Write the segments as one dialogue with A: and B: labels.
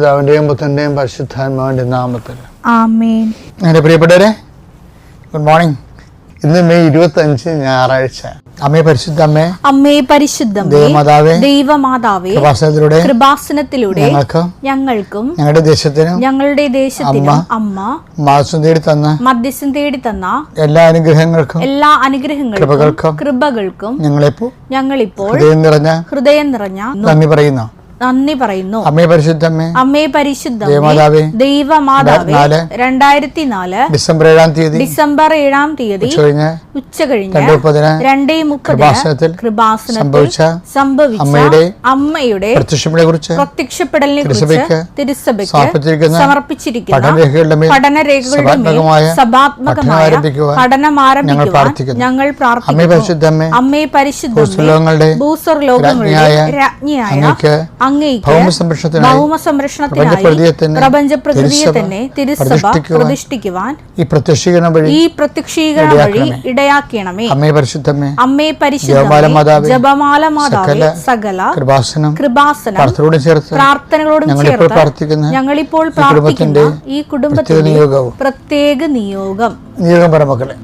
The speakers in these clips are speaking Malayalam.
A: പിതാവിന്റെയും പുത്രന്റെയും പരിശുദ്ധാത്മാവിന്റെ നാമത്തിൽ
B: ആമേൻ.
A: എൻ്റെ പ്രിയപ്പെട്ടവരെ, ഗുഡ് മോർണിംഗ്. ഇന്ന് മെയ് 25 ഞായറാഴ്ച. അമ്മേ പരിശുദ്ധമ്മേ,
B: അമ്മേ പരിശുദ്ധമേ,
A: ദൈവമാതാവേ,
B: ദൈവമാതാവേ, കൃപാസനത്തിലൂടെ ഞങ്ങൾക്കും ഞങ്ങളുടെ ദേശത്തിനും അമ്മ മധ്യസ്ഥം തേടി തന്ന എല്ലാ അനുഗ്രഹങ്ങൾക്കും കൃപകൾക്കും ഞങ്ങളിപ്പോൾ ഹൃദയം നിറഞ്ഞ നന്ദി പറയുന്നു.
A: അമ്മേ പരിശുദ്ധമേ,
B: ദൈവമാതാവേ, 2004 ഡിസംബർ 7 തീയതി ഉച്ചകഴിഞ്ഞ് 2:30 കൃപാസനത്തിൽ സംഭവിച്ച അമ്മയുടെ പ്രത്യക്ഷപ്പെടലിനെ കുറിച്ച് തിരുസഭയ്ക്ക് സമർപ്പിച്ചിരിക്കുന്ന പഠനരേഖകളുടെ സഭാത്മകമായ പഠനം ആരംഭിക്കുവാൻ ഞങ്ങൾ പ്രാർത്ഥിക്കുന്നു. അമ്മേ പരിശുദ്ധമേ, ഭൂസ്വർലോകങ്ങളുടെ രാജ്ഞിയായ പ്രപഞ്ചപ്രകൃതിയെ തന്നെ തിരുസഭ പ്രതിഷ്ഠിക്കുവാൻ ഈ പ്രത്യക്ഷീകരണം വഴി ഇടയാക്കണമേ. അമ്മേ പരിശുദ്ധമേ, ജപമാല മാതാവേ, സകല കൃപാസനം പ്രാർത്ഥനകളോടും ചേർത്ത് ഞങ്ങളിപ്പോൾ പ്രാർത്ഥിക്കുന്ന ഈ കുടുംബത്തിന്റെ പ്രത്യേക നിയോഗം
A: മക്കളെ.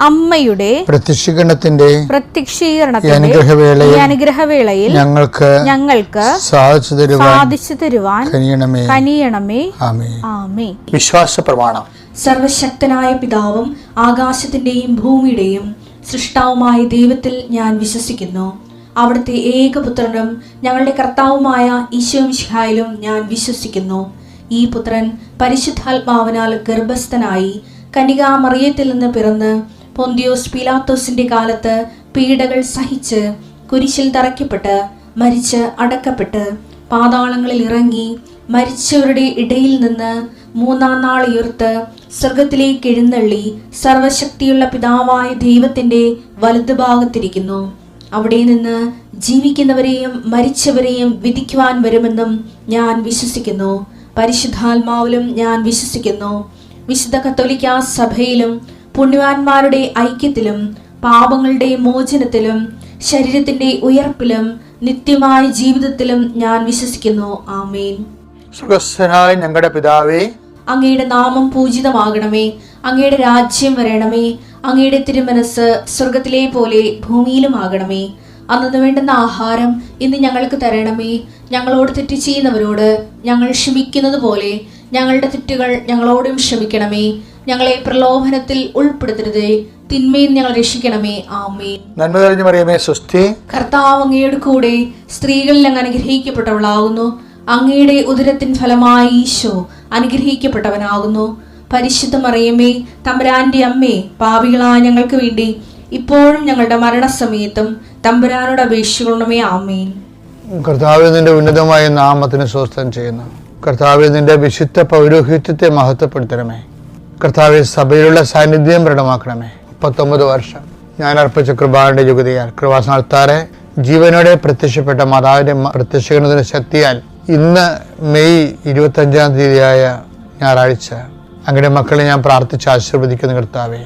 B: അമ്മയുടെ
A: പ്രത്യക്ഷീകരണത്തിന്റെ
B: അനുഗ്രഹവേളയിൽ ഞങ്ങൾക്ക് സാധിച്ചു തരുവാൻ കനിയണമേ. ആമേൻ.
A: വിശ്വാസ പ്രമാണം.
C: സർവശക്തനായ പിതാവും ആകാശത്തിന്റെയും ഭൂമിയുടെയും സൃഷ്ടാവുമായ ദൈവത്തിൽ ഞാൻ വിശ്വസിക്കുന്നു. അവിടുത്തെ ഏകപുത്രനും ഞങ്ങളുടെ കർത്താവുമായ ഈശോമിശിഹായിലും ഞാൻ വിശ്വസിക്കുന്നു. ഈ പുത്രൻ പരിശുദ്ധാത്മാവിനാൽ ഗർഭസ്ഥനായി കന്യകാമറിയത്തിൽ നിന്ന് പിറന്ന് പൊന്തിയോസ് പീലാത്തോസിന്റെ കാലത്ത് പീഡകൾ സഹിച്ച് കുരിശിൽ തറയ്ക്കപ്പെട്ട് മരിച്ച് അടക്കപ്പെട്ട് പാതാളങ്ങളിൽ ഇറങ്ങി മരിച്ചവരുടെ ഇടയിൽ നിന്ന് 3-ാം നാൾ ഉയർത്ത് സ്വർഗത്തിലേക്ക് എഴുന്നള്ളി സർവശക്തിയുള്ള പിതാവായ ദൈവത്തിന്റെ വലതുഭാഗത്തിരിക്കുന്നു. അവിടെ നിന്ന് ജീവിക്കുന്നവരെയും മരിച്ചവരെയും വിധിക്കുവാൻ വരുമെന്നും ഞാൻ വിശ്വസിക്കുന്നു. പരിശുദ്ധാത്മാവിലും ഞാൻ വിശ്വസിക്കുന്നു. വിശുദ്ധ കത്തോലിക്കാ സഭയിലും പുണ്യവാന്മാരുടെ ഐക്യത്തിലും പാപങ്ങളുടെ മോചനത്തിലും ശരീരത്തിന്റെ ഉയർപ്പിലും നിത്യമായ ജീവിതത്തിലും ഞാൻ വിശ്വസിക്കുന്നു. ആമേൻ.
A: സ്വർഗ്ഗസ്ഥനായ ഞങ്ങളുടെ പിതാവേ,
C: അങ്ങയുടെ നാമം പൂജിതമാകണമേ. അങ്ങയുടെ രാജ്യം വരണമേ. അങ്ങയുടെ തിരുമനസ് സ്വർഗത്തിലെ പോലെ ഭൂമിയിലും ആകണമേ. അന്നു വേണ്ടുന്ന ആഹാരം ഇന്ന് ഞങ്ങൾക്ക് തരണമേ. ഞങ്ങളോട് തെറ്റ് ചെയ്യുന്നവരോട് ഞങ്ങൾ ക്ഷമിക്കുന്നത് പോലെ ഞങ്ങളുടെ തെറ്റുകൾ ഞങ്ങളോടും ക്ഷമിക്കണമേ. ഞങ്ങളെ പ്രലോഭനത്തിൽ ഉൾപ്പെടുത്തരുതേ, തിന്മയിൽ ഞങ്ങൾ രക്ഷിക്കണമേ. ആമേൻ.
A: നന്മ നിറഞ്ഞ മറിയമേ, സ്വസ്തി.
C: കർത്താവ് അങ്ങയുടെ കൂടെ സ്ത്രീകളിൽ അങ്ങ് അനുഗ്രഹിക്കപ്പെട്ടവളാകുന്നു. അങ്ങയുടെ ഉദരത്തിൻ ഫലമായി ഈശോ അനുഗ്രഹിക്കപ്പെട്ടവനാകുന്നു. പരിശുദ്ധ മറിയമേ, തമ്പുരാന്റെ അമ്മേ, പാപികളായ ഞങ്ങൾക്ക് വേണ്ടി ഇപ്പോഴും ഞങ്ങളുടെ മരണസമയത്തും തമ്പുരാനോട് അപേക്ഷിക്കണമേ. ആമേൻ.
A: കർത്താവ് നിന്റെ ഉന്നതമായ നാമത്തിന് സ്വസ്ഥം ചെയ്യുന്നു. കർത്താവ് നിന്റെ വിശുദ്ധ പൗരോഹിത്യത്തെ മഹത്വപ്പെടുത്തണമേ. കർത്താവ് സഭയിലുള്ള സാന്നിധ്യം ദൃഢമാക്കണമേ. 39 വർഷം ഞാൻ അർപ്പിച്ച കൃപാന്റെ യുഗതിയാൽ കൃപാസനത്താറെ ജീവനോടെ പ്രത്യക്ഷപ്പെട്ട മാതാവിന്റെ പ്രത്യക്ഷീകരണത്തിന്റെ ശക്തിയാൽ ഇന്ന് മെയ് 25-ാം തീയതിയായ ഞായറാഴ്ച അങ്ങയുടെ മക്കളെ ഞാൻ പ്രാർത്ഥിച്ച് ആശീർവദിക്കുന്ന കർത്താവേ,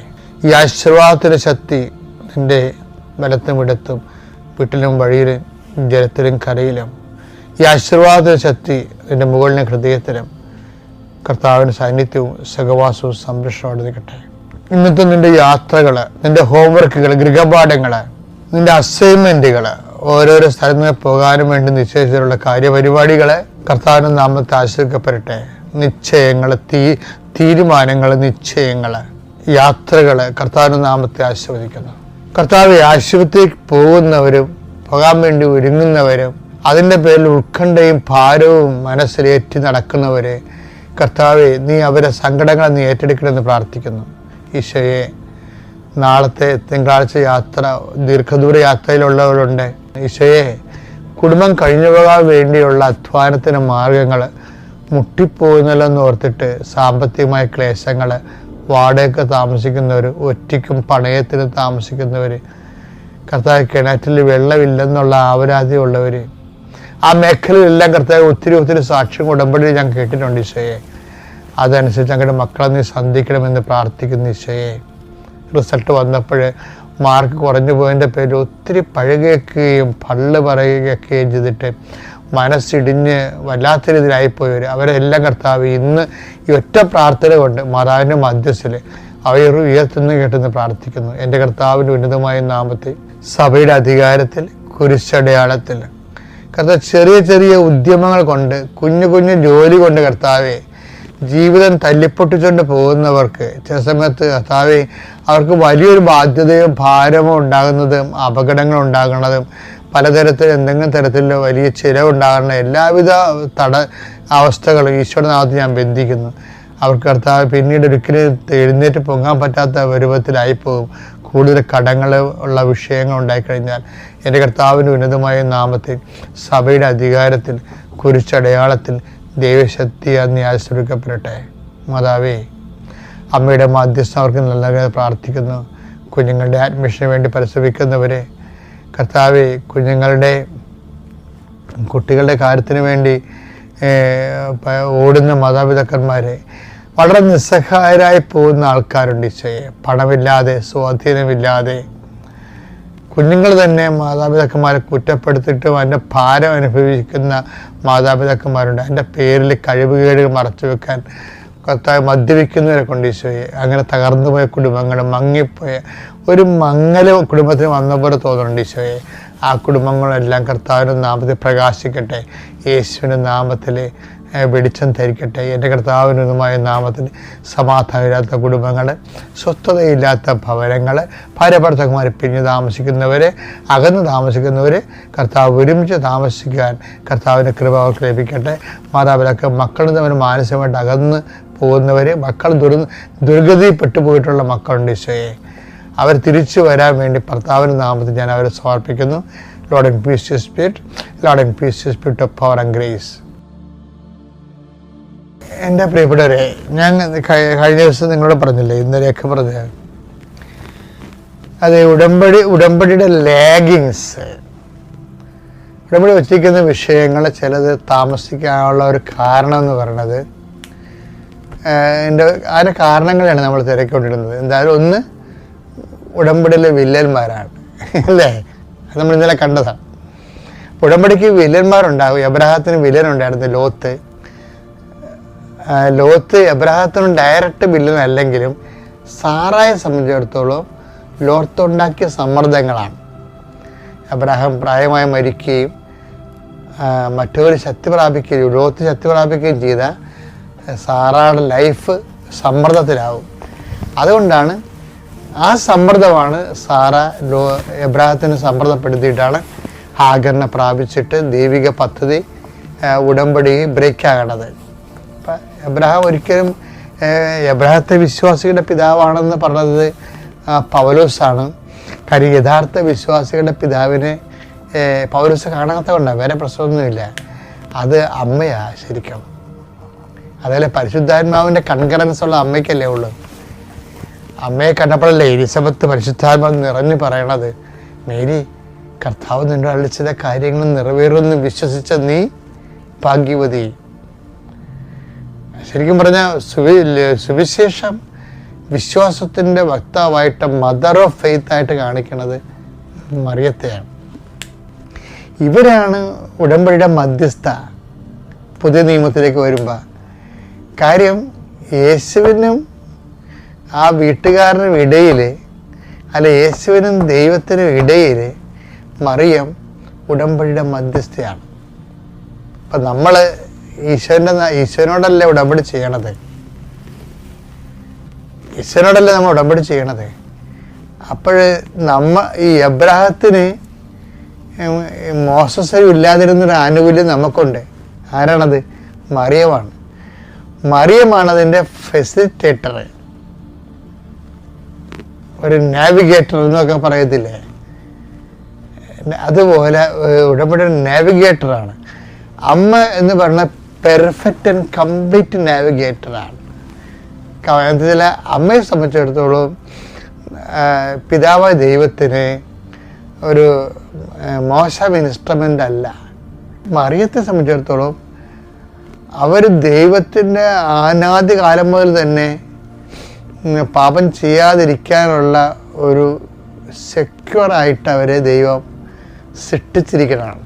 A: ഈ ആശീർവാദത്തിന്റെ ശക്തി നിന്റെ ബലത്തും ഇടത്തും വീട്ടിലും വഴിയിലും ജലത്തിലും കരയിലും ഈ ആശീർവാദത്തിന്റെ ശക്തി നിന്റെ മുകളിലെ ഹൃദയത്തിലും കർത്താവിൻ്റെ സാന്നിധ്യവും സഹവാസവും സംരക്ഷണവും നിൽക്കട്ടെ. ഇന്നത്തെ നിന്റെ യാത്രകൾ, നിന്റെ ഹോംവർക്കുകൾ, ഗൃഹപാഠങ്ങൾ, നിന്റെ അസൈൻമെന്റുകൾ, ഓരോരോ സ്ഥലത്ത് പോകാനും വേണ്ടി നിശ്ചയിച്ചിട്ടുള്ള കാര്യപരിപാടികളെ കർത്താവിൻ്റെ നാമത്തെ ആശ്രയിക്കപ്പെടട്ടെ. നിശ്ചയങ്ങൾ, തീരുമാനങ്ങൾ, നിശ്ചയങ്ങൾ, യാത്രകൾ കർത്താവിൻ്റെ നാമത്തെ ആശീർവദിക്കുന്നു. കർത്താവ് ആശുപത്രിക്ക് പോകുന്നവരും പോകാൻ വേണ്ടി ഒരുങ്ങുന്നവരും അതിൻ്റെ പേരിൽ ഉത്കണ്ഠയും ഭാരവും മനസ്സിലേറ്റി നടക്കുന്നവരെ കർത്താവെ നീ അവരെ സങ്കടങ്ങൾ നീ ഏറ്റെടുക്കണമെന്ന് പ്രാർത്ഥിക്കുന്നു. ഈശോയെ, നാളത്തെ തിങ്കളാഴ്ച യാത്ര, ദീർഘദൂര യാത്രയിലുള്ളവരുണ്ട്. ഈശോയെ, കുടുംബം കഴിഞ്ഞു പോകാൻ വേണ്ടിയുള്ള അധ്വാനത്തിന് മാർഗങ്ങൾ മുട്ടിപ്പോകുന്നില്ലെന്ന് ഓർത്തിട്ട് സാമ്പത്തികമായ ക്ലേശങ്ങൾ, വാടകയ്ക്ക് താമസിക്കുന്നവർ, ഒറ്റയ്ക്കും പണയത്തിന് താമസിക്കുന്നവർ, കർത്താവ് കിണറ്റിൽ വെള്ളമില്ലെന്നുള്ള ആവരാതിയുള്ളവർ, ആ മേഖലയിലെല്ലാം കർത്താവ് ഒത്തിരി സാക്ഷ്യം ഉടമ്പടി ഞാൻ കേട്ടിട്ടുണ്ട്. ഈശോയെ, അതനുസരിച്ച് ഞങ്ങളുടെ മക്കളെ നീ സന്ധിക്കണമെന്ന് പ്രാർത്ഥിക്കുന്നു. ഈശോയെ, റിസൾട്ട് വന്നപ്പോൾ മാർക്ക് കുറഞ്ഞു പോയതിൻ്റെ പേരിൽ ഒത്തിരി പഴകുകയും പള്ള് പറയുകയൊക്കെയും ചെയ്തിട്ട് മനസ്സിടിഞ്ഞ് വല്ലാത്ത രീതിയിലായിപ്പോയവർ അവരെല്ലാം കർത്താവ് ഇന്ന് ഈ ഒറ്റ പ്രാർത്ഥന കൊണ്ട് മാതാവിൻ്റെ മധ്യസ്ഥിൽ അവർ ഉയർത്തുന്നു കേട്ടെന്ന് പ്രാർത്ഥിക്കുന്നു. എൻ്റെ കർത്താവിൻ്റെ ഉന്നതമായ നാമത്തിൽ സഭയുടെ അധികാരത്തിൽ കുരിശടയാളത്തിൽ കർത്താവ് ചെറിയ ഉദ്യമങ്ങൾ കൊണ്ട് കുഞ്ഞു ജോലി കൊണ്ട് കർത്താവെ ജീവിതം തല്ലിപ്പൊട്ടിച്ചുകൊണ്ട് പോകുന്നവർക്ക് ചില സമയത്ത് കർത്താവെ അവർക്ക് വലിയൊരു ബാധ്യതയും ഭാരമോ ഉണ്ടാകുന്നതും അപകടങ്ങൾ ഉണ്ടാകുന്നതും പലതരത്തിൽ എന്തെങ്കിലും തരത്തിലുള്ള വലിയ ചിലവുണ്ടാകുന്ന എല്ലാവിധ അവസ്ഥകളും ഈശോയുടെ നാമത്തിൽ ഞാൻ ബന്ധിക്കുന്നു. അവർക്ക് കർത്താവ് പിന്നീട് ഒരിക്കലും എഴുന്നേറ്റ് പൊങ്ങാൻ പറ്റാത്ത രൂപത്തിലായിപ്പോകും. കൂടുതൽ കടങ്ങൾ ഉള്ള വിഷയങ്ങൾ ഉണ്ടായിക്കഴിഞ്ഞാൽ എൻ്റെ കർത്താവിൻ്റെ ഉന്നതമായ നാമത്തിൽ സഭയുടെ അധികാരത്തിൽ കുരിശടയാളത്തിൽ ദൈവശക്തി നീ ആശ്രയിക്കപ്പെടട്ടെ. മാതാവേ, അമ്മയുടെ മാധ്യസ്ഥം അവർക്ക് നല്ല പ്രാർത്ഥിക്കുന്നു. കുഞ്ഞുങ്ങളുടെ അഡ്മിഷന് വേണ്ടി പരിശ്രമിക്കുന്നവരെ കർത്താവെ, കുട്ടികളുടെ കാര്യത്തിന് വേണ്ടി ഓടുന്ന മാതാപിതാക്കന്മാരെ, വളരെ നിസ്സഹായരായി പോകുന്ന ആൾക്കാരുണ്ട്. ഈശോയെ, പണമില്ലാതെ സ്വാധീനമില്ലാതെ കുഞ്ഞുങ്ങൾ തന്നെ മാതാപിതാക്കന്മാരെ കുറ്റപ്പെടുത്തിയിട്ടും അതിൻ്റെ ഭാരം അനുഭവിക്കുന്ന മാതാപിതാക്കന്മാരുണ്ട്. അതിൻ്റെ പേരിൽ കഴിവുകേടുകൾ മറച്ചു വെക്കാൻ കർത്താവ് മദ്യപിക്കുന്നവരെ കൊണ്ട് ഈശോയെ, അങ്ങനെ തകർന്നു പോയ കുടുംബങ്ങൾ, മങ്ങിപ്പോയ ഒരു മങ്ങൽ കുടുംബത്തിന് വന്ന പോലെ തോന്നുന്നുണ്ട്. ഈശോയെ, ആ കുടുംബങ്ങളെല്ലാം കർത്താവിൻ്റെ നാമത്തിൽ പ്രകാശിക്കട്ടെ. യേശുവിൻ്റെ നാമത്തിൽ വെളിച്ചം ധരിക്കട്ടെ. എൻ്റെ കർത്താവിനുമായ നാമത്തിൽ സമാധാനമില്ലാത്ത കുടുംബങ്ങൾ, സ്വസ്ഥതയില്ലാത്ത ഭവനങ്ങൾ, ഭാര്യഭർത്താക്കന്മാരെ പിരിഞ്ഞ് താമസിക്കുന്നവർ, അകന്ന് താമസിക്കുന്നവർ കർത്താവ് ഒരുമിച്ച് താമസിക്കാൻ കർത്താവിൻ്റെ കൃപ അവർക്ക് ലഭിക്കട്ടെ. മാതാപിതാക്കൾ മക്കളിൽ തമ്മിൽ മാനസികമായിട്ട് അകന്ന് പോകുന്നവർ, മക്കൾ ദുർഗതിപ്പെട്ടു പോയിട്ടുള്ള മക്കളുണ്ട്. ഈശോയെ, അവർ തിരിച്ചു വരാൻ വേണ്ടി കർത്താവിൻ്റെ നാമത്തിൽ ഞാൻ അവരെ സമർപ്പിക്കുന്നു. Lord and piece your spirit, Lord and piece your spirit of power and grace. എൻ്റെ പ്രിയപ്പെട്ടവരെ, ഞാൻ കഴിഞ്ഞ ദിവസം നിങ്ങളോട് പറഞ്ഞില്ലേ, ഇന്നലെയൊക്കെ പറഞ്ഞ അത് ഉടമ്പടിയുടെ ലാഗിങ്സ്, ഉടമ്പടി വച്ചിരിക്കുന്ന വിഷയങ്ങൾ ചിലത് താമസിക്കാനുള്ള ഒരു കാരണം എന്ന് പറയുന്നത് അതിൻ്റെ കാരണങ്ങളാണ് നമ്മൾ തിരക്കൊണ്ടിരുന്നത്. എന്തായാലും ഒന്ന്, ഉടമ്പടിയിലെ വില്ലന്മാരാണ്, അല്ലേ? അത് നമ്മൾ ഇന്നലെ കണ്ടതാണ്. ഉടമ്പടിക്ക് വില്ലന്മാരുണ്ടാകും. എബ്രഹാത്തിന് വില്ലനുണ്ടായിരുന്നു, ലോത്ത് എബ്രഹാത്തിന് ഡയറക്റ്റ് വില്ലൻ അല്ലെങ്കിലും സാറായെ സംബന്ധിച്ചിടത്തോളം ലോത്ത് ഉണ്ടാക്കിയ സമ്മർദ്ദങ്ങളാണ്. എബ്രഹാം പ്രായമായി മരിക്കുകയും മറ്റൊരു ശക്തി പ്രാപിക്കുകയും ലോത്ത് ശക്തി പ്രാപിക്കുകയും ചെയ്ത സാറയുടെ ലൈഫ് സമ്മർദ്ദത്തിലാവും. അതുകൊണ്ടാണ് ആ സമ്മർദ്ദമാണ് സാറ എബ്രഹാത്തിന് സമ്മർദ്ദപ്പെടുത്തിയിട്ടാണ് ഹാഗറിനെ പ്രാപിച്ചിട്ട് ദൈവിക പദ്ധതി ഉടമ്പടി ബ്രേക്ക് ആകണത്. അപ്പം എബ്രഹാം ഒരിക്കലും എബ്രഹാത്തെ വിശ്വാസികളുടെ പിതാവാണെന്ന് പറഞ്ഞത് പൗലോസാണ്. കാര്യം യഥാർത്ഥ വിശ്വാസികളുടെ പിതാവിനെ പൗലോസ് കാണാത്ത കൊണ്ടാണ്, വേറെ പ്രശ്നമൊന്നുമില്ല. അത് അമ്മയാ ശരിക്കും. അതേപോലെ പരിശുദ്ധാത്മാവിൻ്റെ കൺകറൻസ് ഉള്ള അമ്മയ്ക്കല്ലേ ഉള്ളൂ. അമ്മയെ കണ്ടപ്പോഴല്ലേ എലിസബത്ത് പരിശുദ്ധാത്മാവ് നിറഞ്ഞു പറയണത്, മേരി, കർത്താവ് നിന്റെ അളിച്ചത കാര്യങ്ങൾ നിറവേറുമെന്ന് വിശ്വസിച്ച നീ ഭാഗ്യവതി. ശരിക്കും പറഞ്ഞാൽ സുവിശേഷം വിശ്വാസത്തിൻ്റെ വക്താവായിട്ട്, മദർ ഓഫ് ഫെയ്ത്ത് ആയിട്ട് കാണിക്കുന്നത് മറിയത്തെയാണ്. ഇവരാണ് ഉടമ്പടിയുടെ മധ്യസ്ഥ പുതിയ നിയമത്തിലേക്ക് വരുമ്പോൾ. കാര്യം യേശുവിനും ആ വീട്ടുകാരനും ഇടയിൽ, അല്ല യേശുവിനും ദൈവത്തിനും ഇടയിൽ മറിയം ഉടമ്പടിയുടെ മധ്യസ്ഥയാണ്. അപ്പം നമ്മൾ ഈശോനോടല്ലേ ഉടമ്പടി ചെയ്യണത്. ഈശ്വരനോടല്ലേ നമ്മൾ ഉടമ്പടി ചെയ്യണത്. അപ്പോൾ ഈ എബ്രാഹത്തിന് മോശസരും ഇല്ലാതിരുന്നൊരു ആനുകൂല്യം നമുക്കുണ്ട്. ആരാണത്? മറിയമാണ്. മറിയമാണ് അതിൻ്റെ ഫെസിലിറ്റേറ്റർ, ഒരു നാവിഗേറ്റർ എന്നൊക്കെ പറയത്തില്ലേ, അതുപോലെ ഉടമ്പടി നാവിഗേറ്ററാണ്. അമ്മ എന്ന് പറഞ്ഞ പെർഫെക്റ്റ് ആൻഡ് കംപ്ലീറ്റ് നാവിഗേറ്ററാണ്. ചില അമ്മയെ സംബന്ധിച്ചിടത്തോളം പിതാവായ ദൈവത്തിന് ഒരു മോശം ഇൻസ്ട്രുമെൻ്റ് അല്ല. മറിയത്തെ സംബന്ധിച്ചിടത്തോളം അവർ ദൈവത്തിൻ്റെ അനാദി കാലം മുതൽ തന്നെ പാപം ചെയ്യാതിരിക്കാനുള്ള ഒരു സെക്യൂറായിട്ട് അവരെ ദൈവം സൃഷ്ടിച്ചിരിക്കുന്നതാണ്.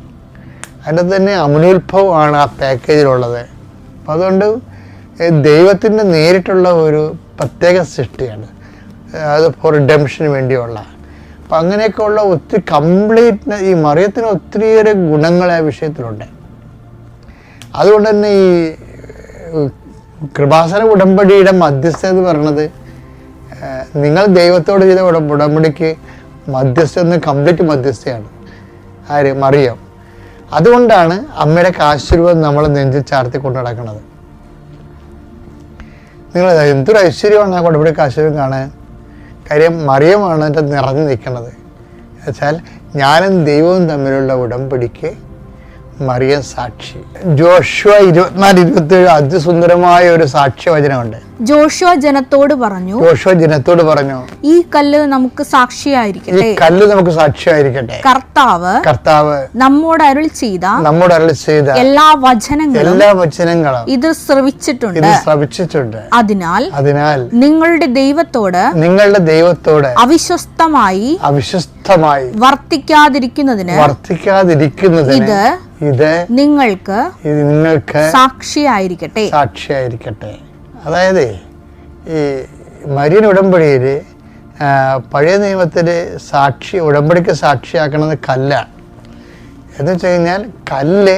A: അതിൻ്റെ തന്നെ അമലോത്ഭവമാണ് ആ പാക്കേജിലുള്ളത്. അപ്പം അതുകൊണ്ട് ദൈവത്തിൻ്റെ നേരിട്ടുള്ള ഒരു പ്രത്യേക സൃഷ്ടിയാണ് അത് ഫോർ റിഡംഷന് വേണ്ടിയുള്ള. അപ്പം അങ്ങനെയൊക്കെയുള്ള ഒത്തിരി കംപ്ലീറ്റ് ഈ മറിയത്തിന് ഒത്തിരിയേറെ ഗുണങ്ങൾ ആ വിഷയത്തിലുണ്ട്. അതുകൊണ്ട് തന്നെ ഈ കൃപാസന ഉടമ്പടിയുടെ മധ്യസ്ഥ എന്ന് പറയുന്നത് നിങ്ങൾ ദൈവത്തോട് ചെയ്ത ഉടമ്പടിക്ക് മധ്യസ്ഥ കംപ്ലീറ്റ് മധ്യസ്ഥയാണ്. ആര്? മറിയം. അതുകൊണ്ടാണ് അമ്മയുടെ കാശുരൂപം നമ്മൾ നെഞ്ചിൽ ചാർത്തി കൊണ്ട് നടക്കുന്നത്. നിങ്ങൾ എന്തൊരു ഐശ്വര്യമാണ് ആ ഉടമ്പടി കാശുരൂപം കാണാൻ. കാര്യം മറിയമാണ് എൻ്റെ നിറഞ്ഞു നിൽക്കുന്നത്. എന്നുവെച്ചാൽ ഞാനും ദൈവവും തമ്മിലുള്ള ഉടമ്പടിക്ക് മറിയം സാക്ഷി. ജോഷുവ 24:27 അതിസുന്ദരമായ ഒരു സാക്ഷ്യവചനമുണ്ട്.
B: ജോഷുവ ജനത്തോട് പറഞ്ഞു, ഈ കല്ല് നമുക്ക് സാക്ഷിയായിരിക്കട്ടെ. കർത്താവ് നമ്മോട് അരുൾ ചെയ്ത എല്ലാ വചനങ്ങളും ഇത് ശ്രവിച്ചിട്ടുണ്ട്. അതിനാൽ നിങ്ങളുടെ ദൈവത്തോട് അവിശ്വസ്തമായി വർത്തിക്കാതിരിക്കുന്നതിന് ഇത് നിങ്ങൾക്ക് സാക്ഷിയായിരിക്കട്ടെ.
A: അതായത് ഈ മരിയൻ ഉടമ്പടിയിൽ പഴയ നിയമത്തിൽ ഉടമ്പടിക്ക് സാക്ഷിയാക്കണത് കല്ലാണ്. എന്ന് വെച്ച് കഴിഞ്ഞാൽ കല്ല്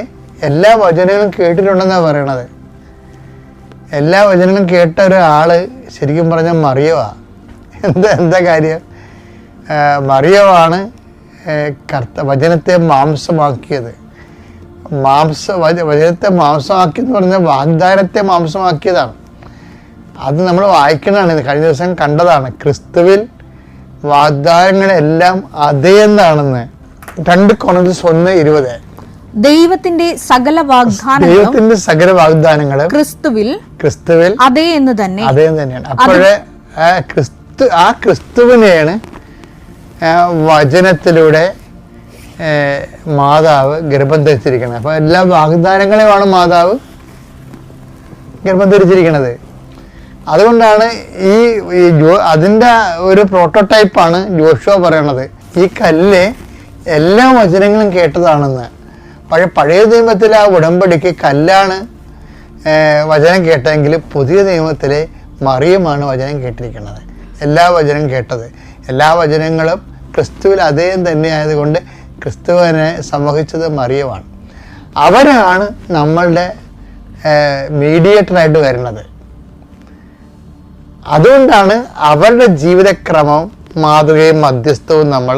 A: എല്ലാ വചനങ്ങളും കേട്ടിട്ടുണ്ടെന്നാണ് പറയണത്. എല്ലാ വചനങ്ങളും കേട്ട ഒരാൾ ശരിക്കും പറഞ്ഞാൽ മറിയമാണ്. എന്താ കാര്യം? മറിയമാണ് വചനത്തെ മാംസമാക്കിയത്. വചനത്തെ മാംസമാക്കി എന്ന് പറഞ്ഞാൽ വാഗ്ദാനത്തെ മാംസമാക്കിയതാണ്. അത് നമ്മൾ വായിക്കുന്നതാണ്. കഴിഞ്ഞ ദിവസം കണ്ടതാണ്. ക്രിസ്തുവിൽ വാഗ്ദാനങ്ങളെല്ലാം അതേ എന്നാണെന്ന് 2 കൊരിന്ത്യർ 1:20.
B: ദൈവത്തിന്റെ സകല വാഗ്ദാനങ്ങളും ക്രിസ്തുവിൽ അതേ എന്ന് തന്നെയാണ്.
A: അപ്പോഴേ ആ ക്രിസ്തുവിനെയാണ് വചനത്തിലൂടെ മാതാവ് ഗർഭം ധരിച്ചിരിക്കുന്നത്. അപ്പോൾ എല്ലാ വാഗ്ദാനങ്ങളെയുമാണ് മാതാവ് ഗർഭം ധരിച്ചിരിക്കുന്നത്. അതുകൊണ്ടാണ് അതിൻ്റെ ഒരു പ്രോട്ടോടൈപ്പാണ് ജോഷുവ പറയണത്. ഈ കല്ല് എല്ലാ വചനങ്ങളും കേട്ടതാണെന്ന്. പഴയ നിയമത്തിൽ ആ ഉടമ്പടിക്ക് കല്ലാണ് വചനം കേട്ടെങ്കിൽ പുതിയ നിയമത്തിലെ മറിയമാണ് വചനം കേട്ടിരിക്കുന്നത്. എല്ലാ വചനം കേട്ടത്, എല്ലാ വചനങ്ങളും ക്രിസ്തുവിൽ അതേ തന്നെ ആയതുകൊണ്ട് ക്രിസ്തുവിനെ സംവഹിച്ചത് മറിയമാണ്. അവരാണ് നമ്മളുടെ മീഡിയേറ്ററായിട്ട് വരുന്നത്. അതുകൊണ്ടാണ് അവരുടെ ജീവിതക്രമം മാതൃകയും മധ്യസ്ഥവും നമ്മൾ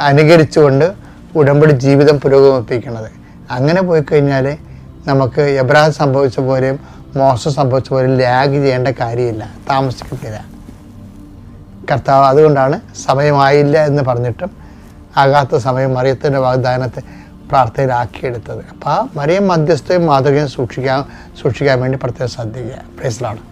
A: അനുകരിച്ചുകൊണ്ട് ഉടമ്പടി ജീവിതം പുരോഗമിപ്പിക്കുന്നത്. അങ്ങനെ പോയി കഴിഞ്ഞാൽ നമുക്ക് എബ്രാഹിം സംഭവിച്ച പോലെയും മോശം സംഭവിച്ച പോലെയും ലാഗ് ചെയ്യേണ്ട കാര്യമില്ല, താമസിക്കത്തില്ല. കർത്താവ് അതുകൊണ്ടാണ് സമയമായില്ല എന്ന് പറഞ്ഞിട്ടും ആകാത്ത സമയം മറിയത്തിൻ്റെ വാഗ്ദാനത്തെ പ്രാർത്ഥനയിലാക്കിയെടുത്തത്. അപ്പോൾ ആ മറിയം മധ്യസ്ഥയും മാതൃകയും സൂക്ഷിക്കാൻ വേണ്ടി പ്രത്യേകം ശ്രദ്ധിക്കുക. Praise the Lord.